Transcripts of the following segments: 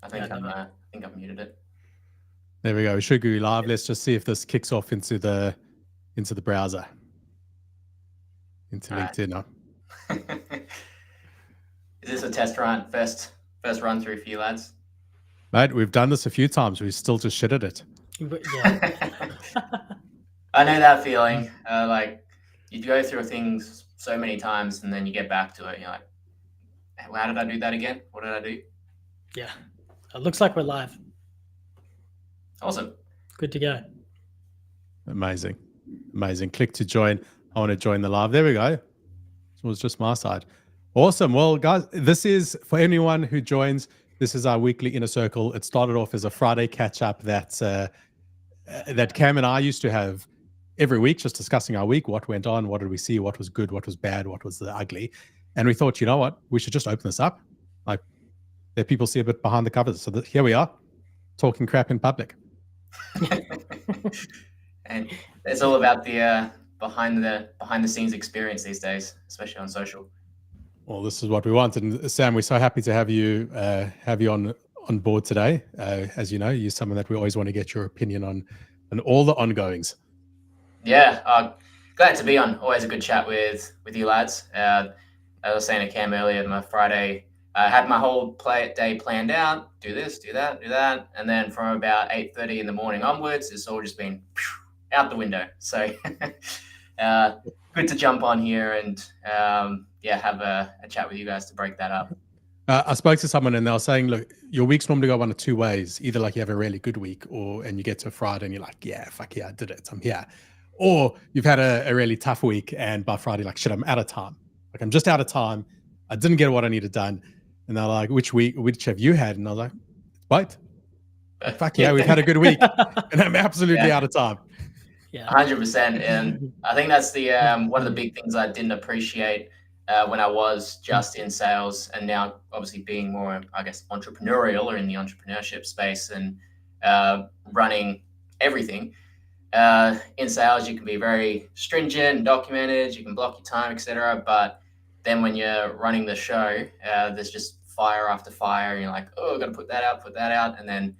I think I've muted it. There we go. We should go live. Let's just see if this kicks off into the browser, into LinkedIn. Right. Is this a test run? First run through for you lads? Mate, we've done this a few times. We still just shit at it. Yeah. I know that feeling. Like you go through things so many times and then you get back to it. You're like, how did I do that again? What did I do? Yeah. It looks like we're live. Awesome. Good to go. Amazing. Click to join. I want to join the live. There we go. It was just my side. Awesome. Well, guys, this is for anyone who joins. This is our weekly inner circle. It started off as a Friday catch up that Cam and I used to have every week, just discussing our week, what went on, what did we see, what was good, what was bad, what was the ugly. And we thought, you know what, we should just open this up. Like, let people see a bit behind the covers. So here we are, talking crap in public. And it's all about the behind the scenes experience these days, especially on social. Well, this is what we want. And Sam, we're so happy to have you on board today. As you know, you're someone that we always want to get your opinion on all the ongoings. Yeah, glad to be on. Always a good chat with you lads. As I was saying to Cam earlier, my Friday, I had my whole day planned out. Do this, do that, and then from about 8:30 in the morning onwards, it's all just been out the window. So good to jump on here and have a chat with you guys to break that up. I spoke to someone and they were saying, look, your weeks normally go one of two ways. Either like you have a really good week and you get to a Friday and you're like, yeah, fuck yeah, I did it, I'm here. Or you've had a really tough week and by Friday, like, shit, I'm out of time. Like, I'm just out of time. I didn't get what I needed done. And they're like, which have you had? And I was like, both. Like, fuck yeah, we've had a good week and I'm absolutely out of time. Yeah, 100%. And I think that's the one of the big things I didn't appreciate when I was just in sales, and now obviously being more, I guess, entrepreneurial or in the entrepreneurship space and running everything. In sales, you can be very stringent and documented, you can block your time, etc. But then when you're running the show, there's just fire after fire, and you're like, oh, I've got to put that out. And then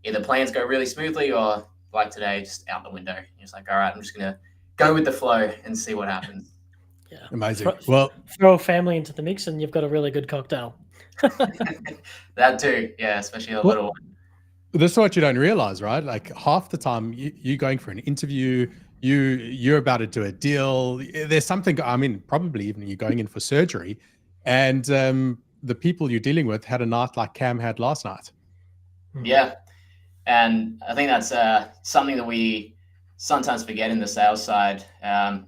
either plans go really smoothly or like today, just out the window. You're just like, all right, I'm just going to go with the flow and see what happens. Yeah. Amazing. Well, throw family into the mix and you've got a really good cocktail. That too. Yeah, especially a little one. This is what you don't realize, right? Like half the time you're going for an interview, you're about to do a deal. There's something, I mean, probably even you're going in for surgery, and the people you're dealing with had a night like Cam had last night. Yeah. And I think that's something that we sometimes forget in the sales side,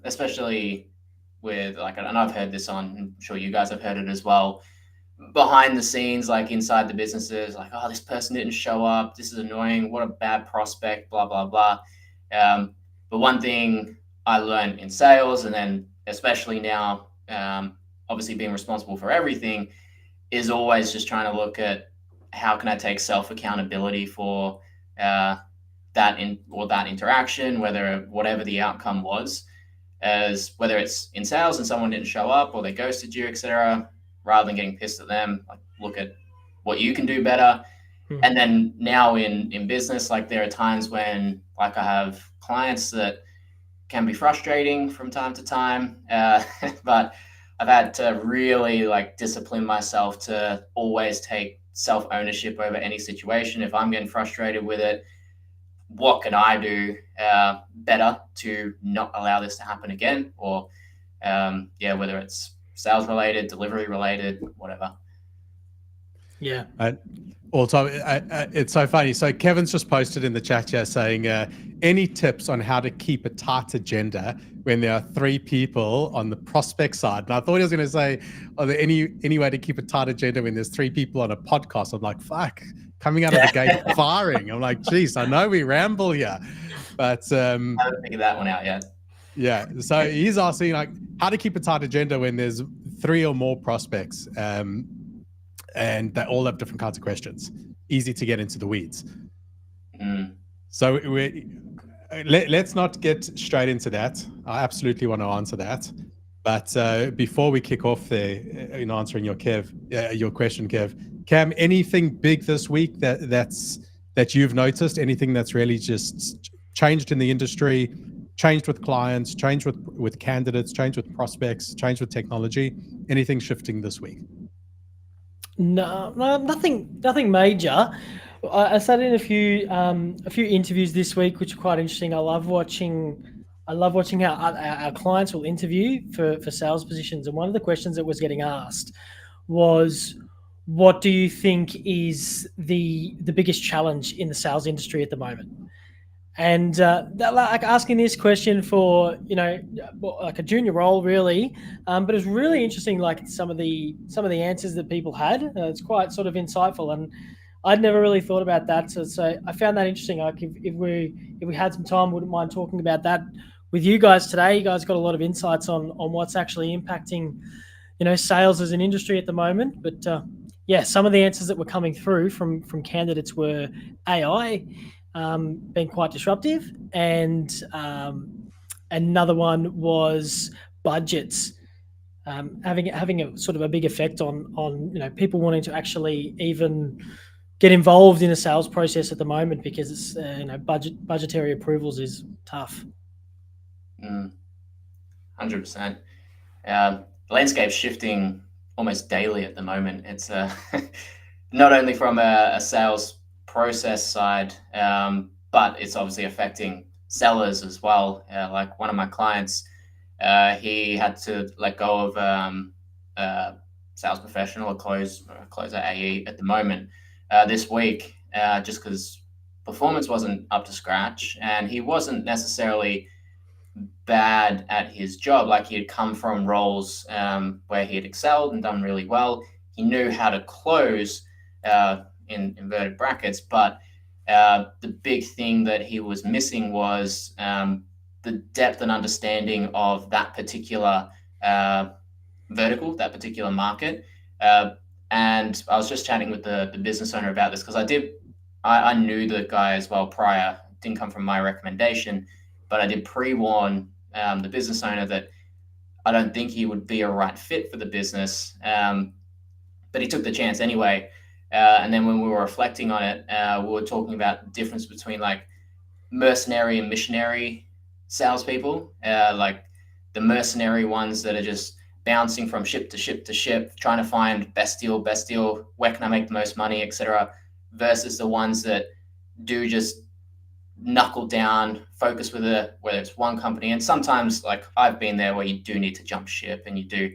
especially with like, and I've heard this I'm sure you guys have heard it as well, behind the scenes, like inside the businesses, like, oh, this person didn't show up, this is annoying, what a bad prospect, blah, blah, blah. But one thing I learned in sales, and then especially now, obviously being responsible for everything, is always just trying to look at how can I take self-accountability for that interaction, whatever the outcome was, as whether it's in sales and someone didn't show up or they ghosted you, etc., rather than getting pissed at them, like look at what you can do better. And then now in business, like there are times when like I have clients that can be frustrating from time to time, but I've had to really like discipline myself to always take self-ownership over any situation. If I'm getting frustrated with it, what can I do better to not allow this to happen again? Or whether it's sales related, delivery related, whatever. Yeah. Also, it's so funny. So Kevin's just posted in the chat here saying, any tips on how to keep a tight agenda when there are 3 people on the prospect side? And I thought he was going to say, are there any way to keep a tight agenda when there's 3 people on a podcast? I'm like, fuck, coming out of the gate firing. I'm like, geez, I know we ramble here, but I haven't figured that one out yet. Yeah. So he's asking like how to keep a tight agenda when there's 3 or more prospects. And they all have different kinds of questions. Easy to get into the weeds. So let's not get straight into that. I absolutely want to answer that. But before we kick off there, in answering your question, Kev, Cam, anything big this week that you've noticed? Anything that's really just changed in the industry, changed with clients, changed with candidates, changed with prospects, changed with technology? Anything shifting this week? No, nothing major. I sat in a few interviews this week, which are quite interesting. I love watching how our clients will interview for sales positions. And one of the questions that was getting asked was, what do you think is the biggest challenge in the sales industry at the moment? And like asking this question for like a junior role, really, but it's really interesting. Like some of the answers that people had, it's quite sort of insightful, and I'd never really thought about that. So I found that interesting. Like if we had some time, wouldn't mind talking about that with you guys today. You guys got a lot of insights on what's actually impacting sales as an industry at the moment. But yeah, some of the answers that were coming through from candidates were AI. Been quite disruptive, and another one was budgets having a sort of a big effect on people wanting to actually even get involved in a sales process at the moment, because it's budgetary approvals is tough. 100%. Landscape's shifting almost daily at the moment. It's not only from a sales process side, but it's obviously affecting sellers as well. Like one of my clients, he had to let go of a sales professional, a closer AE at the moment this week, just because performance wasn't up to scratch, and he wasn't necessarily bad at his job. Like he had come from roles where he had excelled and done really well. He knew how to close in inverted brackets, but the big thing that he was missing was the depth and understanding of that particular vertical, that particular market. And I was just chatting with the business owner about this, because I knew the guy as well prior. It didn't come from my recommendation, but I did pre-warn the business owner that I don't think he would be a right fit for the business. But he took the chance anyway. And then when we were reflecting on it, we were talking about the difference between like mercenary and missionary salespeople. Like the mercenary ones that are just bouncing from ship to ship to ship, trying to find best deal, where can I make the most money, etc. Versus the ones that do just knuckle down, focus with whether it's one company. And sometimes, like I've been there, where you do need to jump ship, and you do,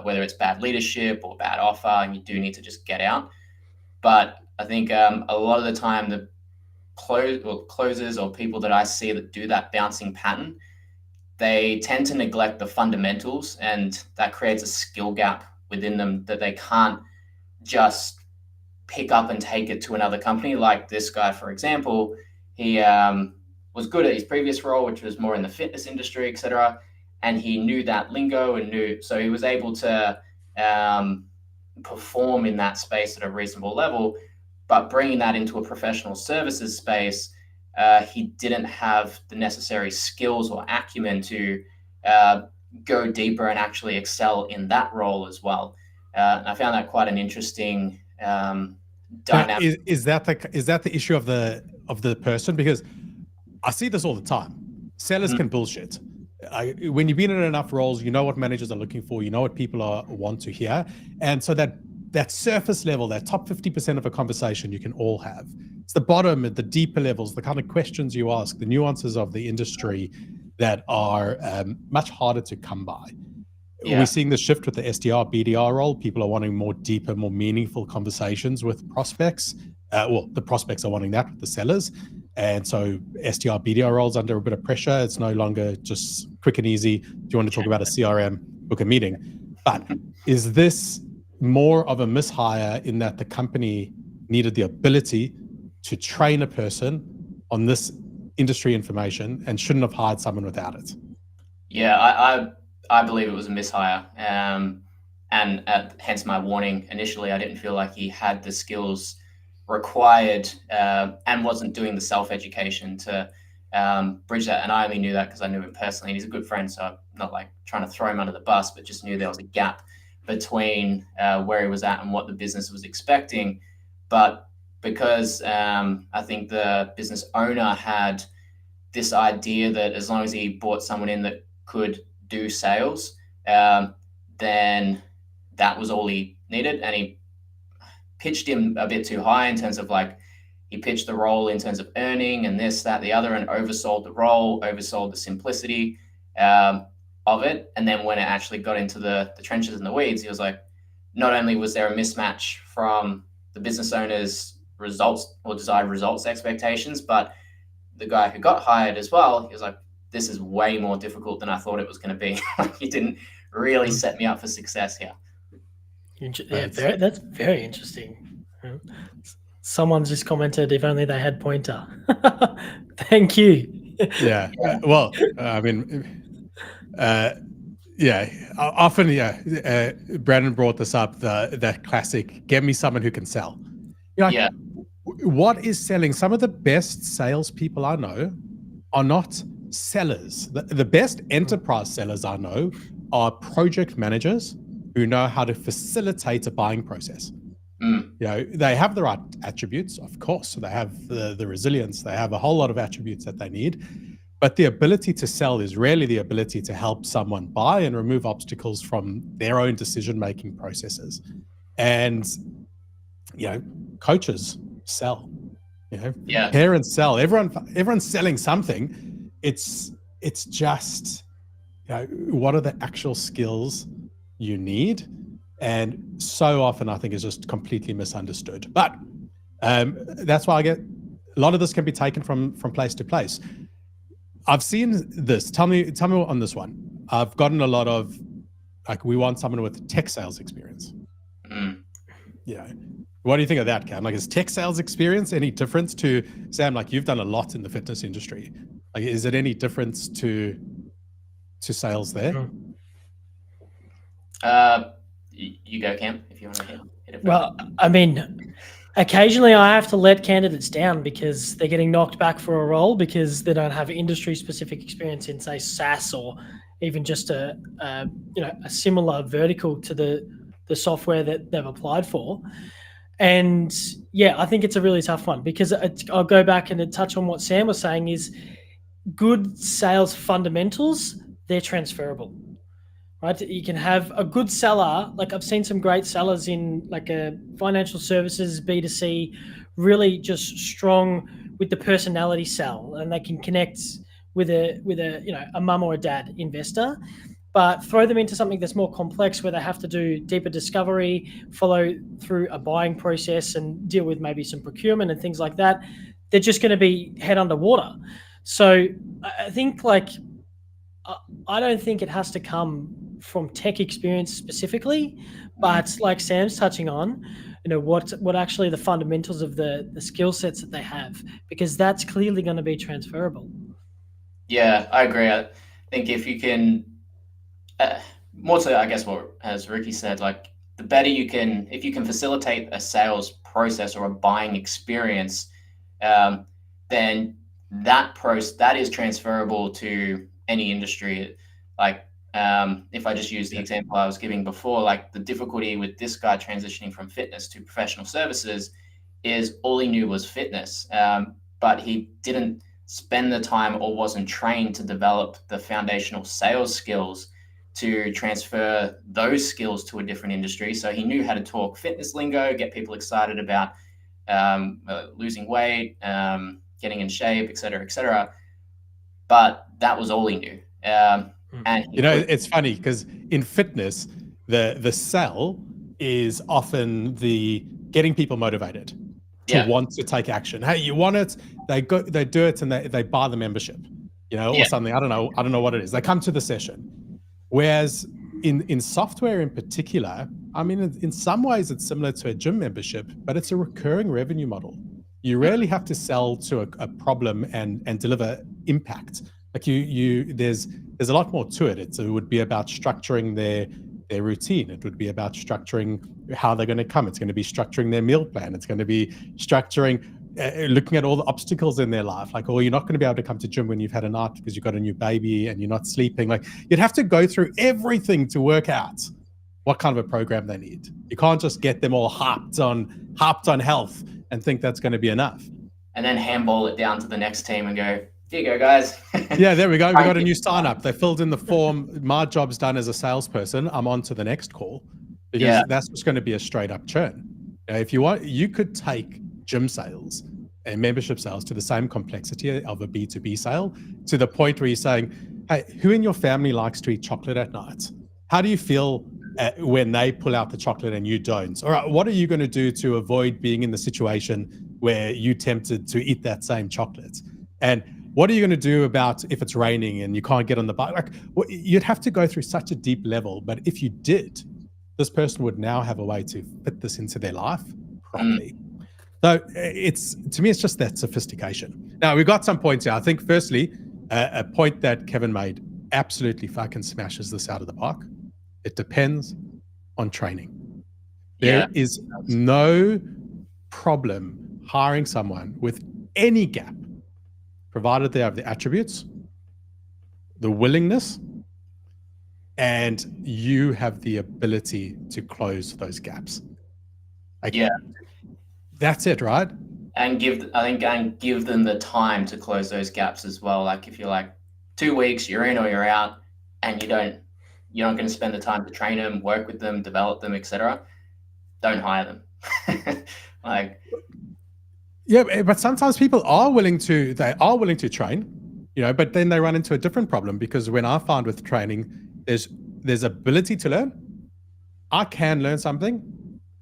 whether it's bad leadership or bad offer, and you do need to just get out. But I think a lot of the time, the closers or people that I see that do that bouncing pattern, they tend to neglect the fundamentals, and that creates a skill gap within them that they can't just pick up and take it to another company. Like this guy, for example, he was good at his previous role, which was more in the fitness industry, etc. And he knew that lingo so he was able to perform in that space at a reasonable level. But bringing that into a professional services space, he didn't have the necessary skills or acumen to go deeper and actually excel in that role as well. And I found that quite an interesting dynamic. Is that the issue of the person? Because I see this all the time. Sellers can bullshit. When you've been in enough roles, you know what managers are looking for, you know what people want to hear. And so that surface level, that top 50% of a conversation you can all have. It's the bottom, the deeper levels, the kind of questions you ask, the nuances of the industry that are much harder to come by. Yeah. We're seeing the shift with the SDR, BDR role. People are wanting more deeper, more meaningful conversations with prospects. The prospects are wanting that with the sellers. And so SDR, BDR roles under a bit of pressure. It's no longer just quick and easy. Do you want to talk about a CRM, book a meeting? But is this more of a mishire in that the company needed the ability to train a person on this industry information and shouldn't have hired someone without it? Yeah, I believe it was a mishire. And hence my warning. Initially, I didn't feel like he had the skills required and wasn't doing the self-education to bridge that. And I only knew that because I knew him personally. And he's a good friend, so I'm not like trying to throw him under the bus, but just knew there was a gap. between where he was at and what the business was expecting. But because I think the business owner had this idea that as long as he brought someone in that could do sales, then that was all he needed. And he pitched him a bit too high in terms of like, he pitched the role in terms of earning and this, that, the other, and oversold the role, oversold the simplicity of it. And then when it actually got into the trenches and the weeds, he was like, not only was there a mismatch from the business owner's results or desired results expectations, but the guy who got hired as well, he was like, this is way more difficult than I thought it was going to be. He didn't really set me up for success here. Yeah, that's very interesting. Someone's just commented, if only they had pointer. Thank you. Yeah. Well, I mean, yeah, often, yeah. Brandon brought this up, that classic, get me someone who can sell. Yeah. What is selling? Some of the best salespeople I know are not sellers. The best enterprise sellers I know are project managers who know how to facilitate a buying process. They have the right attributes, of course. So they have the resilience. They have a whole lot of attributes that they need. But the ability to sell is really the ability to help someone buy and remove obstacles from their own decision-making processes. And, coaches sell, parents sell. Everyone's selling something. It's just, what are the actual skills you need? And so often I think is just completely misunderstood. But that's why a lot of this can be taken from place to place. I've seen this. Tell me on this one. I've gotten a lot of, like, we want someone with tech sales experience. What do you think of that, Cam? Like, is tech sales experience any difference to, Sam, like, you've done a lot in the fitness industry. Like, is it any difference to sales there? You go, Cam, if you want to hit it. Well, I mean, occasionally I have to let candidates down because they're getting knocked back for a role because they don't have industry-specific experience in, say, SaaS or even just a similar vertical to the software that they've applied for. And yeah, I think it's a really tough one because I'll go back and touch on what Sam was saying is good sales fundamentals, they're transferable. Right, you can have a good seller. Like, I've seen some great sellers in like a financial services, B2C, really just strong with the personality sell, and they can connect with a mum or a dad investor. But throw them into something that's more complex where they have to do deeper discovery, follow through a buying process, and deal with maybe some procurement and things like that. They're just going to be head underwater. So I think, like, I don't think it has to come from tech experience specifically, but like Sam's touching on, what actually the fundamentals of the skill sets that they have, because that's clearly going to be transferable. Yeah, I agree. I think if you can, more so, I guess what, as Ricky said, like, the better if you can facilitate a sales process or a buying experience, then that is transferable to any industry. Like, if I just use the example I was giving before, like, the difficulty with this guy transitioning from fitness to professional services is all he knew was fitness, but he didn't spend the time or wasn't trained to develop the foundational sales skills to transfer those skills to a different industry. So he knew how to talk fitness lingo, get people excited about losing weight, getting in shape, et cetera, but that was all he knew. And it's funny because in fitness, the sell is often the getting people motivated to want to take action. Hey, you want it? They do it, and they buy the membership, or something. I don't know what it is. They come to the session. Whereas in software in particular, I mean, in some ways it's similar to a gym membership, but it's a recurring revenue model. You really have to sell to a problem and deliver impact. Like there's a lot more to it. It would be about structuring their routine. It would be about structuring how they're going to come. It's going to be structuring their meal plan. It's going to be structuring, looking at all the obstacles in their life. Like, you're not going to be able to come to gym when you've had a night because you've got a new baby and you're not sleeping. Like, you'd have to go through everything to work out what kind of a program they need. You can't just get them all harped on health and think that's going to be enough. And then handball it down to the next team and go, here you go, guys. Yeah, there we go. We got a new sign up. They filled in the form. My job's done as a salesperson. I'm on to the next call, because that's just going to be a straight up churn. If you want, you could take gym sales and membership sales to the same complexity of a B2B sale, to the point where you're saying, hey, who in your family likes to eat chocolate at night? How do you feel when they pull out the chocolate and you don't? All right, what are you going to do to avoid being in the situation where you tempted to eat that same chocolate? And what are you going to do about if it's raining and you can't get on the bike? Like, you'd have to go through such a deep level. But if you did, this person would now have a way to fit this into their life properly. So to me, it's just that sophistication. Now, we've got some points here. I think firstly, a point that Kevin made absolutely fucking smashes this out of the park. It depends on training. There is no problem hiring someone with any gap, provided they have the attributes, the willingness, and you have the ability to close those gaps. That's it, right? And give them the time to close those gaps as well. Like if you're like 2 weeks, you're in or you're out, and you're not going to spend the time to train them, work with them, develop them, etc., don't hire them. But sometimes people are willing to train, but then they run into a different problem, because when I found with training, there's ability to learn. I can learn something.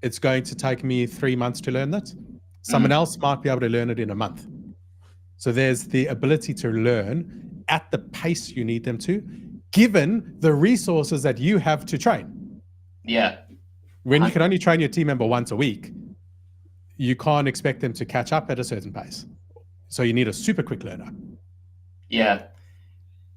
It's going to take me 3 months to learn that. Someone else might be able to learn it in a month. So there's the ability to learn at the pace you need them to, given the resources that you have to train. Yeah. When you can only train your team member once a week, you can't expect them to catch up at a certain pace. So you need a super quick learner. Yeah.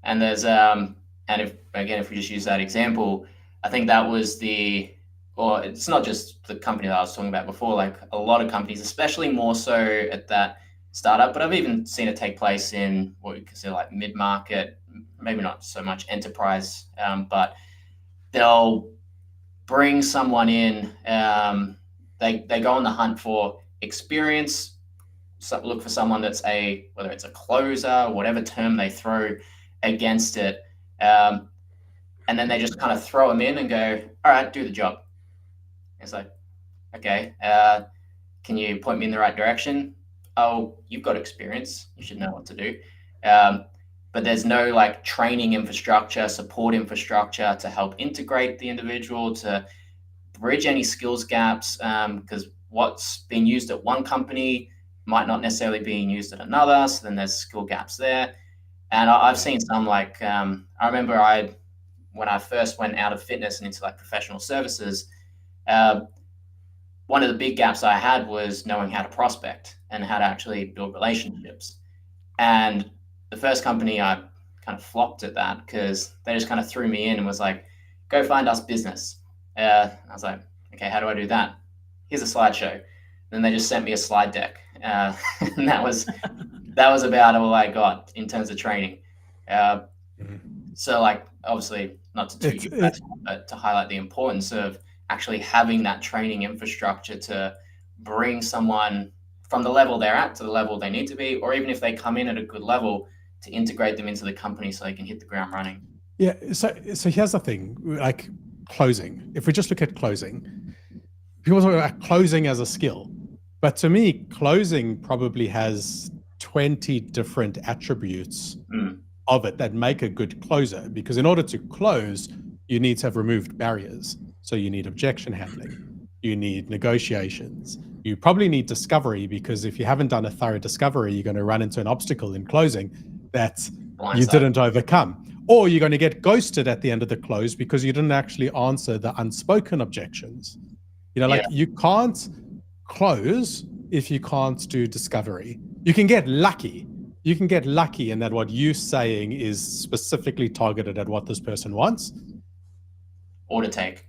And there's, if we just use that example, I think that was it's not just the company that I was talking about before, like a lot of companies, especially more so at that startup, but I've even seen it take place in what we consider like mid-market, maybe not so much enterprise, but they'll bring someone in, they go on the hunt for experience, look for someone that's whether it's a closer, whatever term they throw against it, and then they just kind of throw them in and go, all right, do the job. It's like, okay, can you point me in the right direction? Oh, you've got experience. You should know what to do. But there's no like training infrastructure, support infrastructure to help integrate the individual, to bridge any skills gaps, because what's being used at one company might not necessarily be used at another. So then there's skill gaps there. And I've seen some like, I remember when I first went out of fitness and into like professional services, one of the big gaps I had was knowing how to prospect and how to actually build relationships. And the first company, I kind of flopped at that because they just kind of threw me in and was like, go find us business. I was like, okay, how do I do that? Here's a slideshow. Then they just sent me a slide deck. And that was about all I got in terms of training. So like, obviously not to toot you, but to highlight the importance of actually having that training infrastructure to bring someone from the level they're at to the level they need to be, or even if they come in at a good level, to integrate them into the company so they can hit the ground running. Yeah. So here's the thing, like closing. If we just look at closing, people talk about closing as a skill, but to me, closing probably has 20 different attributes of it that make a good closer, because in order to close, you need to have removed barriers. So you need objection handling, you need negotiations, you probably need discovery, because if you haven't done a thorough discovery, you're going to run into an obstacle in closing that you didn't overcome, or you're going to get ghosted at the end of the close because you didn't actually answer the unspoken objections. You can't close if you can't do discovery. You can get lucky. You can get lucky in that what you're saying is specifically targeted at what this person wants. Or to take.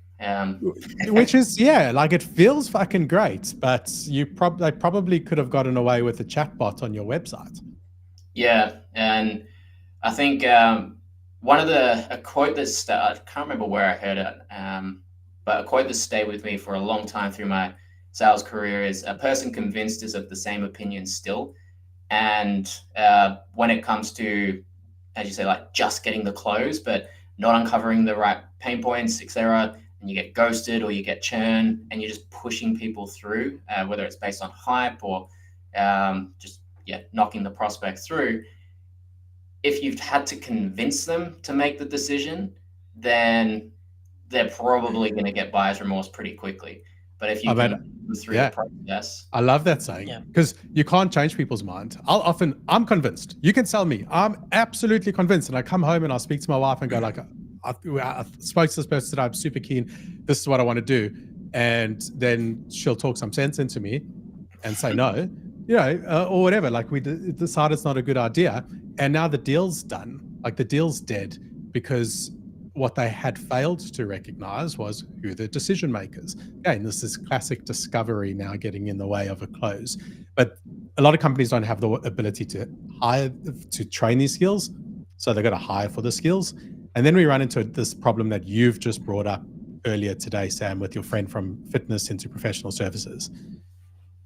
Which is, it feels fucking great, but they probably could have gotten away with a chatbot on your website. Yeah, and I think one of a quote I can't remember where I heard it, but a quote that stayed with me for a long time through my sales career is, a person convinced is of the same opinion still. And when it comes to, as you say, like just getting the close, but not uncovering the right pain points, etc., and you get ghosted or you get churn, and you're just pushing people through, whether it's based on hype or just knocking the prospect through. If you've had to convince them to make the decision, then they're probably going to get buyer's remorse pretty quickly. But if you can go through the process, I love that saying, because you can't change people's mind. I'm convinced. You can tell me, I'm absolutely convinced, and I come home and I'll speak to my wife and go like, I spoke to this person today, I'm super keen, this is what I want to do, and then she'll talk some sense into me and say no, or whatever. Like, we decide it's not a good idea, and now the deal's done. Like, the deal's dead, because what they had failed to recognize was who the decision makers. Again, this is classic discovery now getting in the way of a close. But a lot of companies don't have the ability to hire, to train these skills, so they've got to hire for the skills. And then we run into this problem that you've just brought up earlier today, Sam, with your friend from fitness into professional services.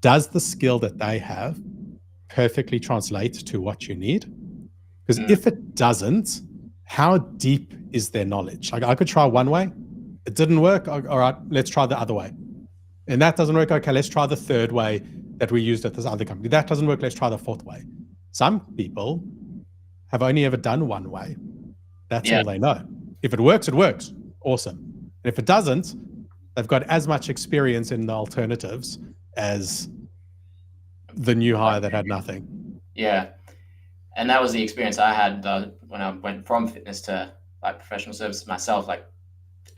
Does the skill that they have perfectly translate to what you need? Because if it doesn't, how deep is their knowledge? Like, I could try one way, it didn't work. All right, let's try the other way. And that doesn't work. Okay, let's try the third way that we used at this other company. That doesn't work. Let's try the fourth way. Some people have only ever done one way. That's all they know. If it works, it works. Awesome. And if it doesn't, they've got as much experience in the alternatives as the new hire that had nothing. Yeah. And that was the experience I had when I went from fitness to like professional services myself, like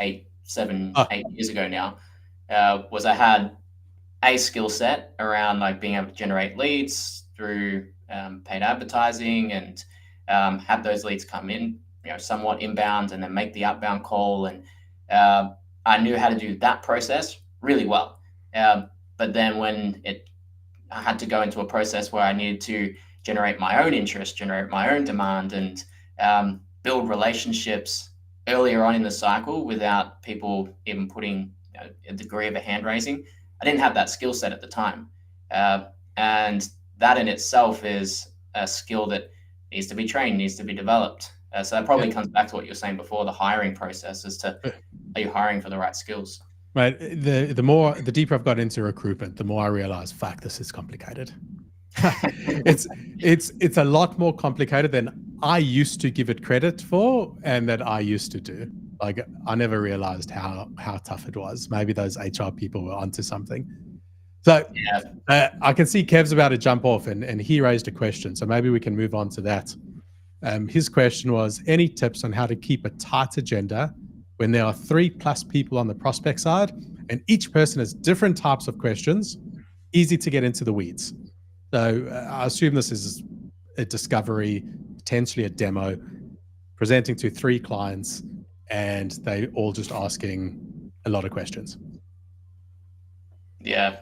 8 years ago now, was I had a skill set around like being able to generate leads through paid advertising, and have those leads come in, somewhat inbound, and then make the outbound call. And I knew how to do that process really well. But then when I had to go into a process where I needed to generate my own interest, generate my own demand, and build relationships earlier on in the cycle without people even putting a degree of a hand raising, I didn't have that skill set at the time. And that in itself is a skill that needs to be trained, needs to be developed. So that probably comes back to what you were saying before, the hiring process, as to, are you hiring for the right skills? Right. The deeper I've got into recruitment, the more I realize, fuck, this is complicated. it's a lot more complicated than I used to give it credit for, and that I used to do. Like, I never realized how tough it was. Maybe those HR people were onto something. So I can see Kev's about to jump off, and he raised a question. So maybe we can move on to that. His question was, any tips on how to keep a tight agenda when there are 3+ people on the prospect side, and each person has different types of questions, easy to get into the weeds? So I assume this is a discovery, potentially a demo, presenting to 3 clients, and they all just asking a lot of questions. Yeah.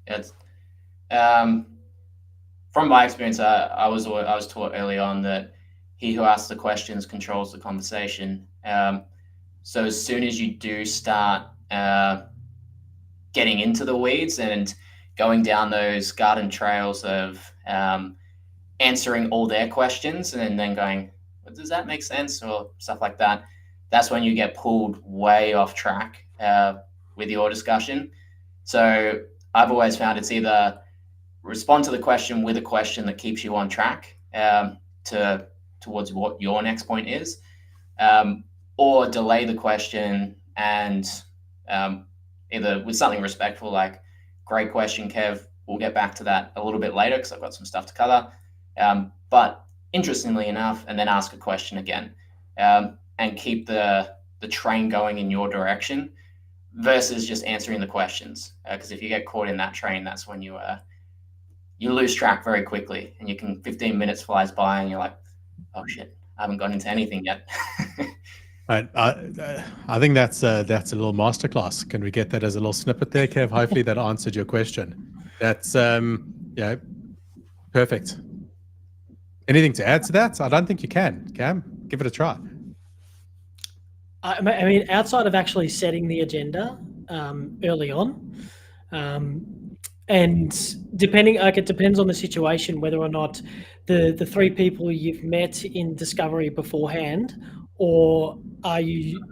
It's, from my experience, I was taught early on that he who asks the questions controls the conversation. So as soon as you do start getting into the weeds and going down those garden trails of answering all their questions and then going, well, does that make sense, or stuff like that, that's when you get pulled way off track with your discussion. So I've always found it's either respond to the question with a question that keeps you on track towards what your next point is, or delay the question and either with something respectful like, great question, Kev, we'll get back to that a little bit later because I've got some stuff to cover. But interestingly enough, and then ask a question again, and keep the train going in your direction versus just answering the questions. Because if you get caught in that train, that's when you lose track very quickly, and 15 minutes flies by and you're like, oh shit, I haven't gone into anything yet. Right. I think that's a little masterclass. Can we get that as a little snippet there, Kev? Hopefully that answered your question. That's perfect. Anything to add to that? I don't think you can. Cam, give it a try. I mean, outside of actually setting the agenda early on, and it depends on the situation whether or not the three people you've met in discovery beforehand, or are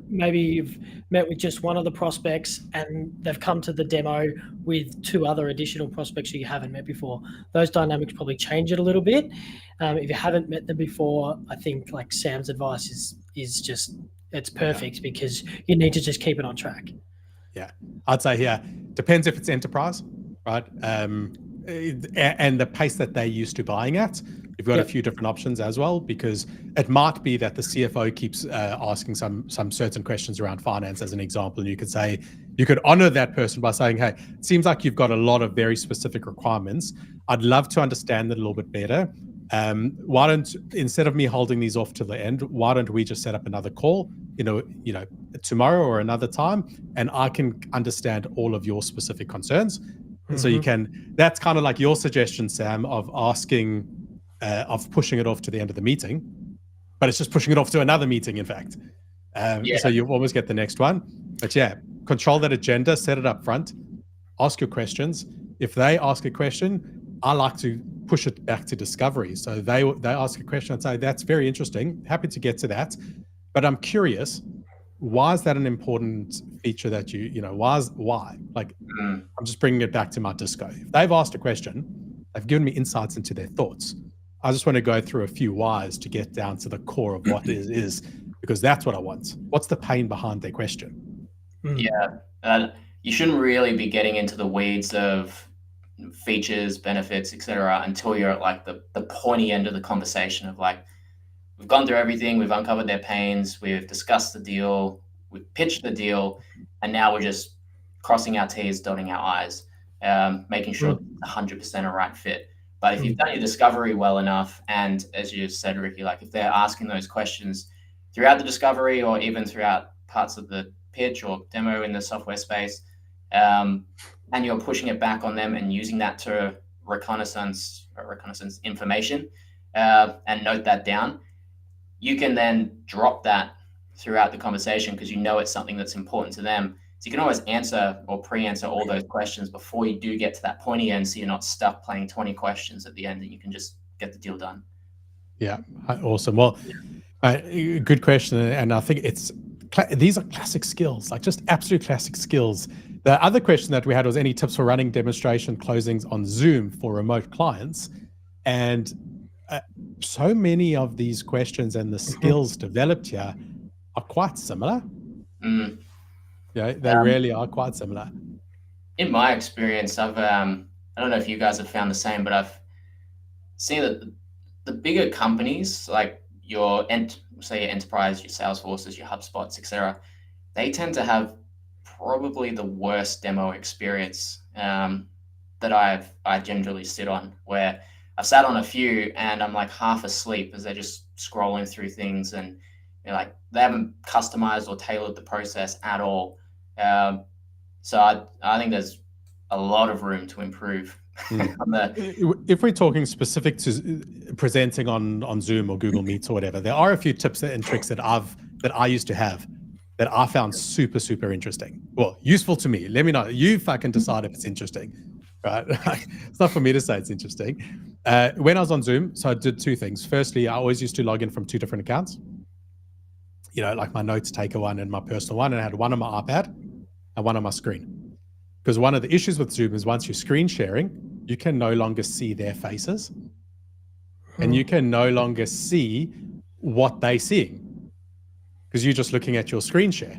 maybe you've met with just one of the prospects and they've come to the demo with two other additional prospects who you haven't met before. Those dynamics probably change it a little bit. If you haven't met them before, I think like Sam's advice is just, it's perfect, because you need to just keep it on track. Yeah, I'd say here depends if it's enterprise, right? And the pace that they're used to buying at. You've got a few different options as well, because it might be that the CFO keeps asking some certain questions around finance, as an example, and you could honor that person by saying, "Hey, it seems like you've got a lot of very specific requirements. I'd love to understand it a little bit better. Why don't, instead of me holding these off to the end, why don't we just set up another call, tomorrow or another time, and I can understand all of your specific concerns." Mm-hmm. So you can, that's kind of like your suggestion, Sam, of asking, of pushing it off to the end of the meeting, but it's just pushing it off to another meeting, in fact. So you almost get the next one. But yeah, control that agenda, set it up front, ask your questions. If they ask a question, I like to push it back to discovery. So they ask a question, I'd say, that's very interesting, happy to get to that, but I'm curious, why is that an important feature that why? Like, I'm just bringing it back to my disco. If they've asked a question, they've given me insights into their thoughts. I just want to go through a few whys to get down to the core of what it is, because that's what I want. What's the pain behind their question? Yeah. You shouldn't really be getting into the weeds of features, benefits, etc., until you're at like the pointy end of the conversation of like, we've gone through everything, we've uncovered their pains, we've discussed the deal, we've pitched the deal, and now we're just crossing our T's, dotting our I's, making sure it's 100% a right fit. But if you've done your discovery well enough, and as you said, Ricky, like if they're asking those questions throughout the discovery or even throughout parts of the pitch or demo in the software space, and you're pushing it back on them and using that to reconnaissance information, and note that down, you can then drop that throughout the conversation because you know it's something that's important to them. So you can always answer or pre-answer all those questions before you do get to that pointy end, so you're not stuck playing 20 questions at the end and you can just get the deal done. Yeah, awesome. Well, good question. And I think these are classic skills, like just absolute classic skills. The other question that we had was any tips for running demonstration closings on Zoom for remote clients. And so many of these questions and the skills developed here are quite similar. Yeah, they really are quite similar. In my experience, I don't know if you guys have found the same, but I've seen that the bigger companies, like your enterprise, your Salesforces, your HubSpots, etc., they tend to have probably the worst demo experience that I generally sit on, where I've sat on a few and I'm like half asleep as they're just scrolling through things, and like they haven't customized or tailored the process at all. So I think there's a lot of room to improve. If we're talking specific to presenting on Zoom or Google Meets or whatever, there are a few tips and tricks that I used to have that I found super, super interesting. Well, useful to me. Let me know. You fucking decide if it's interesting, right? It's not for me to say it's interesting. When I was on Zoom, so I did two things. Firstly, I always used to log in from two different accounts. Like my notes taker one and my personal one, and I had one on my iPad and one on my screen. Because one of the issues with Zoom is once you're screen sharing, you can no longer see their faces and you can no longer see what they're seeing because you're just looking at your screen share.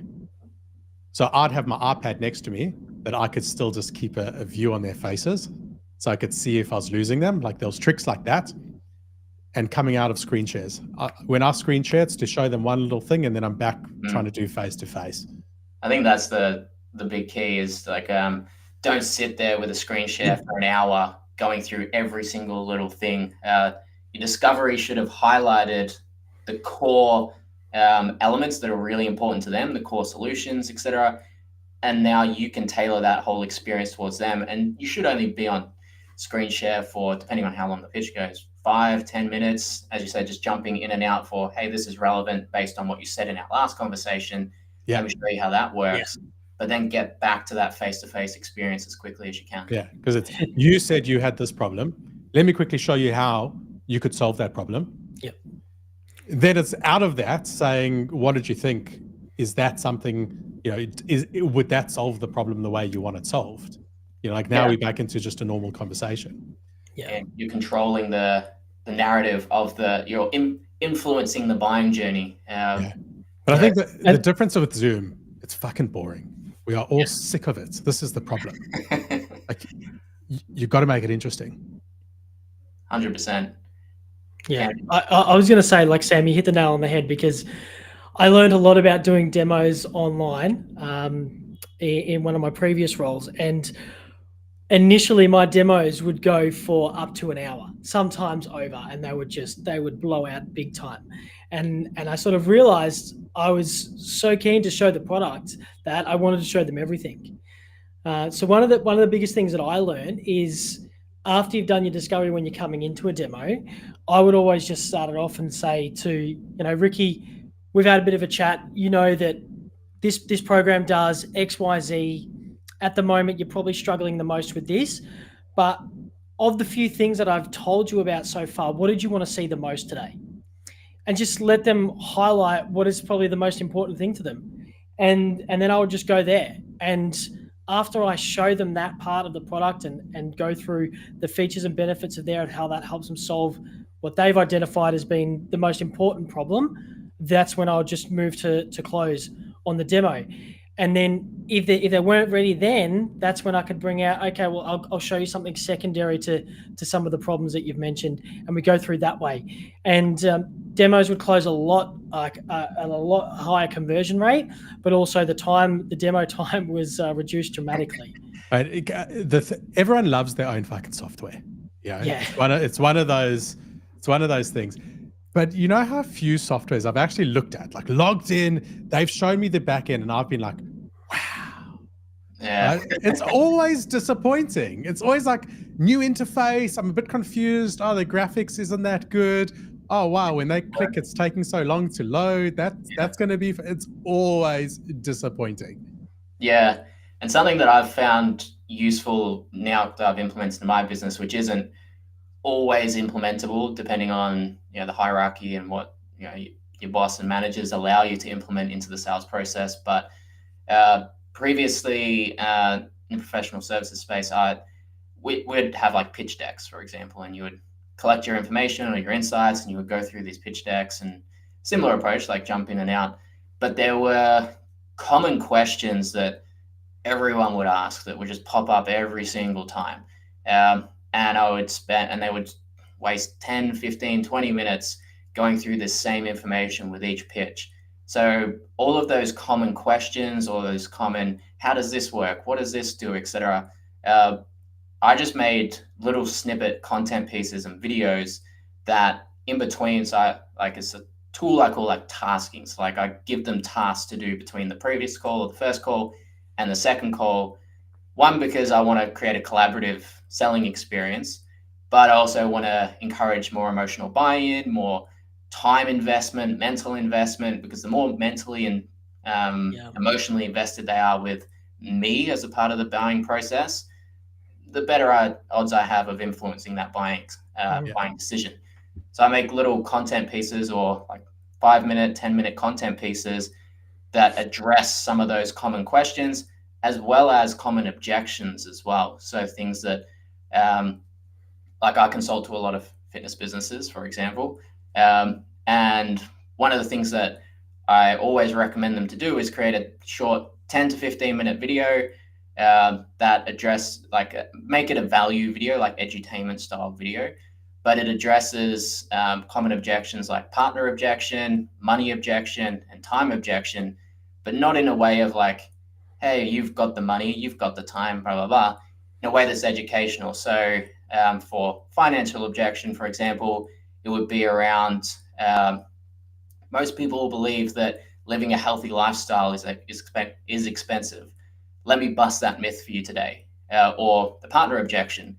So I'd have my iPad next to me that I could still just keep a view on their faces so I could see if I was losing them. Like there was tricks like that. And coming out of screen shares. When I screen share, it's to show them one little thing and then I'm back trying to do face to face. I think that's the big key is like, don't sit there with a screen share for an hour going through every single little thing. Your discovery should have highlighted the core elements that are really important to them, the core solutions, etc. And now you can tailor that whole experience towards them. And you should only be on screen share for, depending on how long the pitch goes, 5-10 minutes, as you said, just jumping in and out for, hey, this is relevant based on what you said in our last conversation. Yeah. Let me show you how that works. But then get back to that face-to-face experience as quickly as you can. Yeah, because it's you said you had this problem. Let me quickly show you how you could solve that problem. Yep. Then it's out of that saying, what did you think? Is that something, would that solve the problem the way you want it solved? Like now we're back into just a normal conversation. Yeah. And you're controlling the narrative of you're influencing the buying journey. But I think the difference with Zoom, it's fucking boring. We are all sick of it. This is the problem. Like, you've got to make it interesting. 100%. Yeah, I was going to say, like, Sam, you hit the nail on the head, because I learned a lot about doing demos online in one of my previous roles. And initially my demos would go for up to an hour, sometimes over, and they would blow out big time. And I sort of realized I was so keen to show the product that I wanted to show them everything. So one of the biggest things that I learned is, after you've done your discovery, when you're coming into a demo, I would always just start it off and say to, Ricky, we've had a bit of a chat. You know that this program does X, Y, Z. At the moment, you're probably struggling the most with this, but of the few things that I've told you about so far, what did you want to see the most today? And just let them highlight what is probably the most important thing to them. And then I would just go there. And after I show them that part of the product and go through the features and benefits of there and how that helps them solve what they've identified as being the most important problem, that's when I'll just move to close on the demo. And then if they weren't ready, then that's when I could bring out, okay, well, I'll show you something secondary to some of the problems that you've mentioned, and we go through that way. And demos would close a lot higher conversion rate, but also the demo time was reduced dramatically. Right. Everyone loves their own fucking software. Yeah. It's one of those things. But you know how few softwares I've actually looked at, like logged in, they've shown me the back end, and I've been like, wow. Yeah. Right? It's always disappointing. It's always like, new interface, I'm a bit confused. Oh, the graphics isn't that good. Oh, wow, when they click, it's taking so long to load. That's going to be, it's always disappointing. Yeah. And something that I've found useful now that I've implemented in my business, which isn't always implementable depending on the hierarchy and what your boss and managers allow you to implement into the sales process. But previously in the professional services space, we'd have like pitch decks, for example, and you would collect your information or your insights, and you would go through these pitch decks, and similar approach, like jump in and out. But there were common questions that everyone would ask that would just pop up every single time. And they would waste 10, 15, 20 minutes going through this same information with each pitch. So all of those common questions, or those common, how does this work? What does this do, etc. I just made little snippet content pieces and videos that in between, so it's a tool I call like tasking. So like I give them tasks to do between the previous call or the first call and the second call. One, because I want to create a collaborative selling experience, but I also want to encourage more emotional buy-in, more time investment, mental investment, because the more mentally and emotionally invested they are with me as a part of the buying process, the better odds I have of influencing that buying decision. So I make little content pieces, or like 5-minute, 10-minute content pieces that address some of those common questions, as well as common objections as well. So things that, like I consult to a lot of fitness businesses, for example. And one of the things that I always recommend them to do is create a short 10 to 15 minute video that address, make it a value video, like edutainment style video, but it addresses common objections like partner objection, money objection, and time objection, but not in a way of like, hey, you've got the money, you've got the time, blah, blah, blah, in a way that's educational. So for financial objection, for example, it would be around, most people believe that living a healthy lifestyle is expensive. Let me bust that myth for you today. Or the partner objection,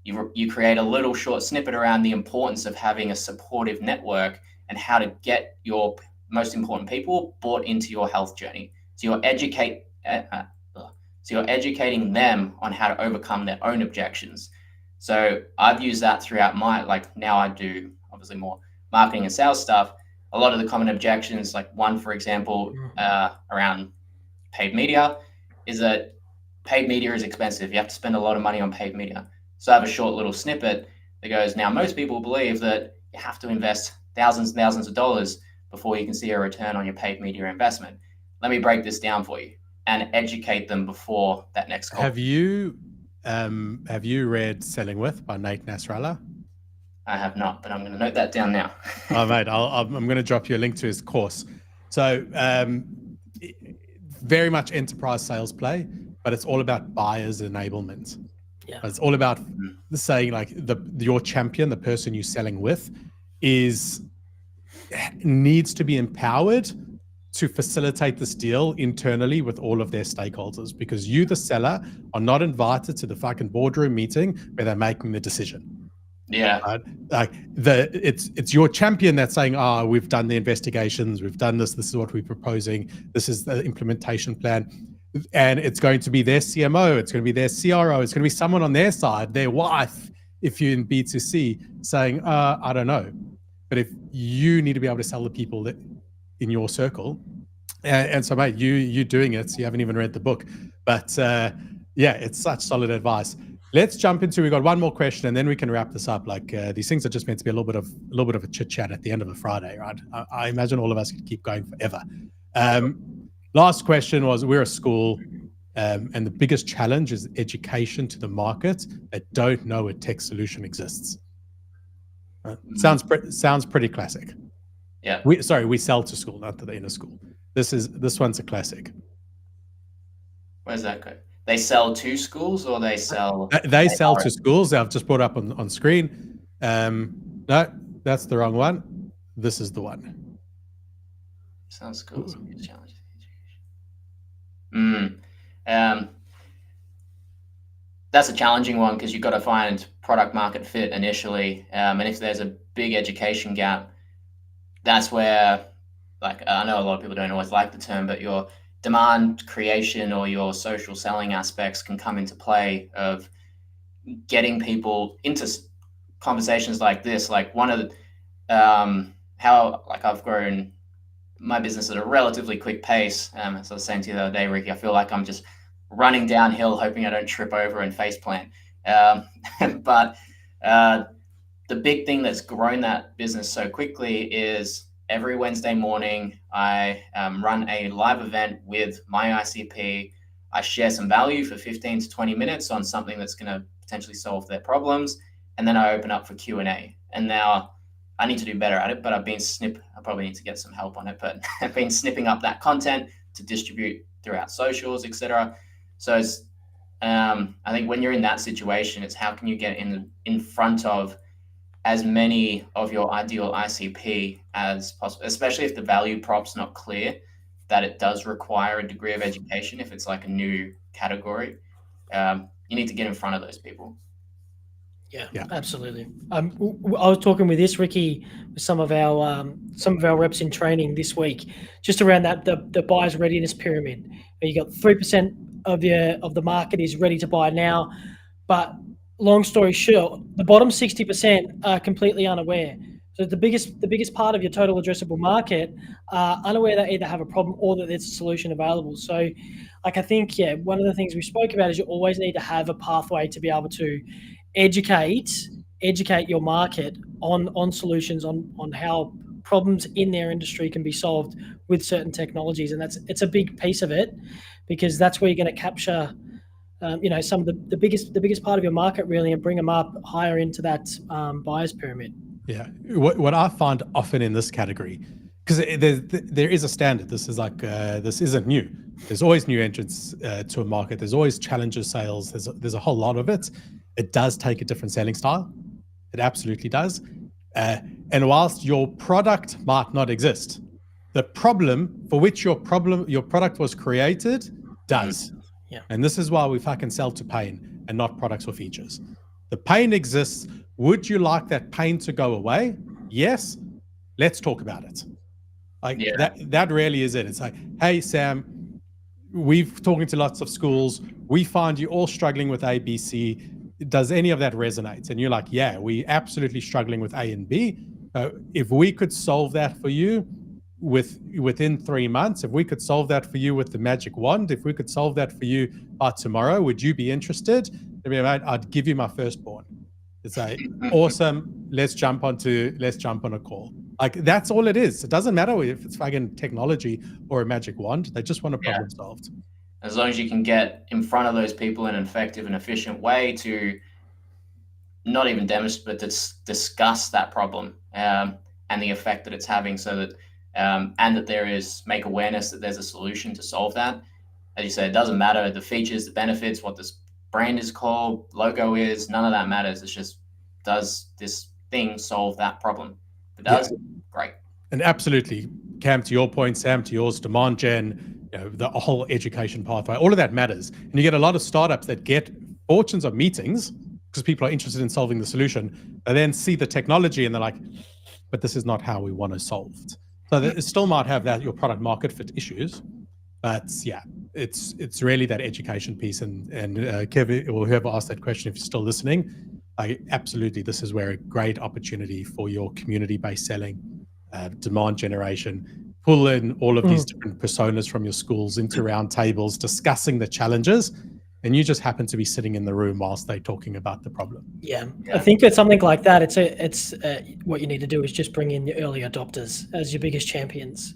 you create a little short snippet around the importance of having a supportive network and how to get your most important people bought into your health journey. So you're educating them on how to overcome their own objections. So I've used that throughout now I do obviously more marketing and sales stuff. A lot of the common objections, like one, for example, around paid media, is that paid media is expensive. You have to spend a lot of money on paid media. So I have a short little snippet that goes, now most people believe that you have to invest thousands and thousands of dollars before you can see a return on your paid media investment. Let me break this down for you and educate them before that next call. Have you read Selling With by Nate Nasrallah? I have not, but I'm going to note that down now. Oh, mate, I'm going to drop you a link to his course. So very much enterprise sales play, but it's all about buyers enablement. Yeah. It's all about saying like your champion, the person you're selling with, needs to be empowered to facilitate this deal internally with all of their stakeholders, because you, the seller, are not invited to the fucking boardroom meeting where they're making the decision. Yeah. Like it's your champion that's saying, we've done the investigations, we've done this is what we're proposing, this is the implementation plan. And it's going to be their CMO, it's going to be their CRO, it's going to be someone on their side, their wife, if you're in B2C, saying, I don't know. But if you need to be able to sell the people that in your circle, and so, mate, you're doing it, so you haven't even read the book. But yeah, it's such solid advice. Let's jump into, we got one more question and then we can wrap this up. Like these things are just meant to be a little bit of a chit chat at the end of a Friday, right? I imagine all of us could keep going forever. Last question was, we're a school and the biggest challenge is education to the market that don't know a tech solution exists. Sounds pretty classic. Yeah. We sell to school, not to the inner school. This one's a classic. Where's that go? They sell to schools or they sell? They sell to schools. I've just brought up on screen. No, that's the wrong one. This is the one. Some schools will be a challenge. That's a challenging one because you've got to find product market fit initially. And if there's a big education gap, that's where, like, I know a lot of people don't always like the term, but your demand creation or your social selling aspects can come into play of getting people into conversations like this. Like one of the, how like I've grown my business at a relatively quick pace. As I was saying to you the other day, Ricky, I feel like I'm just running downhill, hoping I don't trip over and faceplant. But the big thing that's grown that business so quickly is every Wednesday morning, I run a live event with my ICP. I share some value for 15 to 20 minutes on something that's going to potentially solve their problems. And then I open up for Q&A. And now I need to do better at it, but I probably need to get some help on it, but I've been snipping up that content to distribute throughout socials, etc. So it's, I think when you're in that situation, it's how can you get in front of as many of your ideal ICP as possible, especially if the value prop's not clear, that it does require a degree of education. If it's like a new category, you need to get in front of those people. Yeah, absolutely. I was talking with Ricky, with some of our reps in training this week, just around that the buyer's readiness pyramid. Where you got 3% of the market is ready to buy now, but long story short, the bottom 60% are completely unaware. So the biggest part of your total addressable market are unaware that either have a problem or that there's a solution available. So, like I think, one of the things we spoke about is you always need to have a pathway to be able to educate your market on solutions, on how problems in their industry can be solved with certain technologies, and it's a big piece of it, because that's where you're going to capture some of the biggest part of your market really, and bring them up higher into that buyer's pyramid. Yeah, what I find often in this category, because there is a standard. This is like this isn't new. There's always new entrants to a market. There's always challenger sales. There's a whole lot of it. It does take a different selling style. It absolutely does. And whilst your product might not exist, the problem for which your product was created does. Yeah. And this is why we fucking sell to pain and not products or features. The pain exists. Would you like that pain to go away? Yes. Let's talk about it. Like that really is it. It's like, hey, Sam, we've talking to lots of schools. We find you all struggling with A, B, C. Does any of that resonate? And you're like, yeah, we absolutely struggling with A and B. If we could solve that for you within 3 months, if we could solve that for you with the magic wand, if we could solve that for you by tomorrow, would you be interested? I mean, I'd give you my firstborn. It's like, awesome. Let's jump on a call. Like, that's all it is. It doesn't matter if it's fucking technology or a magic wand. They just want a problem solved. As long as you can get in front of those people in an effective and efficient way to not even demonstrate, but to discuss that problem and the effect that it's having, so that and that there is, make awareness that there's a solution to solve that. As you said, it doesn't matter the features, the benefits, what this brand is called, logo is, none of that matters. It's just, does this thing solve that problem? If it does, great. And absolutely, Cam, to your point, Sam, to yours, demand gen, the whole education pathway, all of that matters. And you get a lot of startups that get fortunes of meetings because people are interested in solving the solution. They then see the technology and they're like, but this is not how we want to solve it. So it still might have that your product market fit issues, but yeah, it's really that education piece. And Kevin, or whoever asked that question, if you're still listening, absolutely, this is where a great opportunity for your community-based selling, demand generation, pull in all of these different personas from your schools into round tables, discussing the challenges, and you just happen to be sitting in the room whilst they're talking about the problem. Yeah. I think it's something like that. It's what you need to do is just bring in the early adopters as your biggest champions.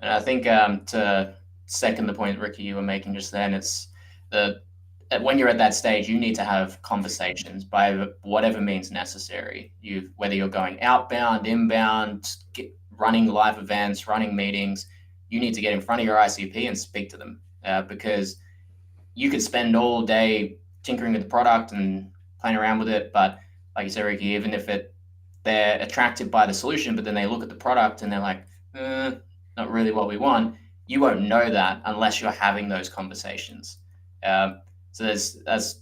And I think to second the point, Ricky, you were making just then, it's when you're at that stage, you need to have conversations by whatever means necessary. Whether you're going outbound, inbound, running live events, running meetings, you need to get in front of your ICP and speak to them, because you could spend all day tinkering with the product and playing around with it. But like you said, Ricky, even if they're attracted by the solution, but then they look at the product and they're like, not really what we want, you won't know that unless you're having those conversations. So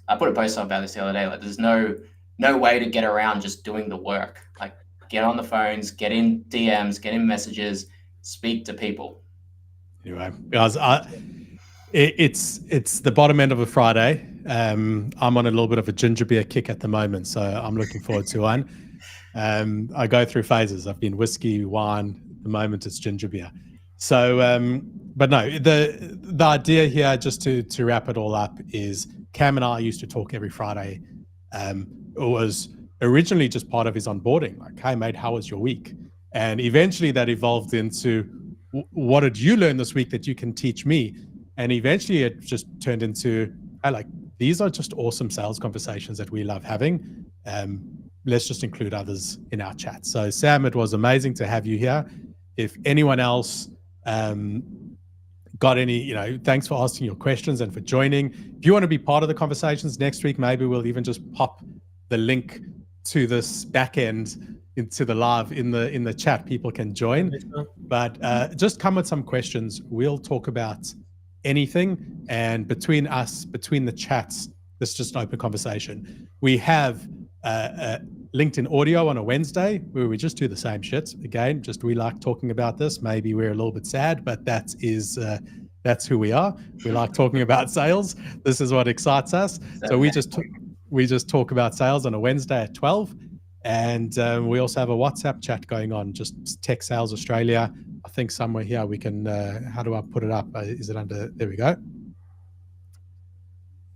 I put a post up about this the other day. Like, there's no way to get around just doing the work. Like, get on the phones, get in DMs, get in messages, speak to people. Anyway, guys, it's the bottom end of a Friday. I'm on a little bit of a ginger beer kick at the moment, so I'm looking forward to one. I go through phases. I've been whiskey, wine. At the moment, it's ginger beer. So, but no, the idea here, just to wrap it all up, is Cam and I used to talk every Friday. It was originally just part of his onboarding. Like, hey, mate, how was your week? And eventually that evolved into, what did you learn this week that you can teach me? And eventually it just turned into, hey, like, these are just awesome sales conversations that we love having. Let's just include others in our chat. So Sam, it was amazing to have you here. If anyone else got any, thanks for asking your questions and for joining. If you want to be part of the conversations next week, maybe we'll even just pop the link to this back end into the live in the chat. People can join, but just come with some questions. We'll talk about anything, and between the chats, it's just an open conversation. We have LinkedIn audio on a Wednesday where we just do the same shit again. Just, we like talking about this. Maybe we're a little bit sad, but that's who we are. We like talking about sales. This is what excites us. So we just talk about sales on a Wednesday at 12. And we also have a WhatsApp chat going on, just Tech Sales Australia. I think somewhere here we can, how do I put it up? Is it under, there we go.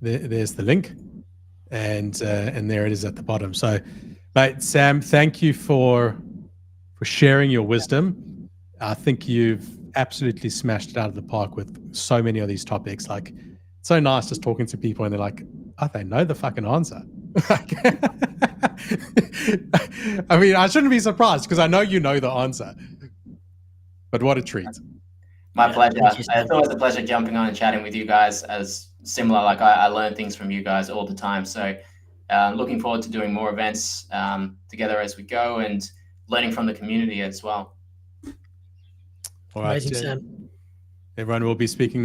There's the link. And there it is at the bottom. So, mate, Sam, thank you for sharing your wisdom. I think you've absolutely smashed it out of the park with so many of these topics. Like, it's so nice just talking to people and they're like, oh, they know the fucking answer. I mean, I shouldn't be surprised because I know you know the answer. But what a treat. My pleasure. It's always a pleasure jumping on and chatting with you guys. As similar, like I learn things from you guys all the time. So looking forward to doing more events together as we go and learning from the community as well. All right, amazing, Sam. Everyone will be speaking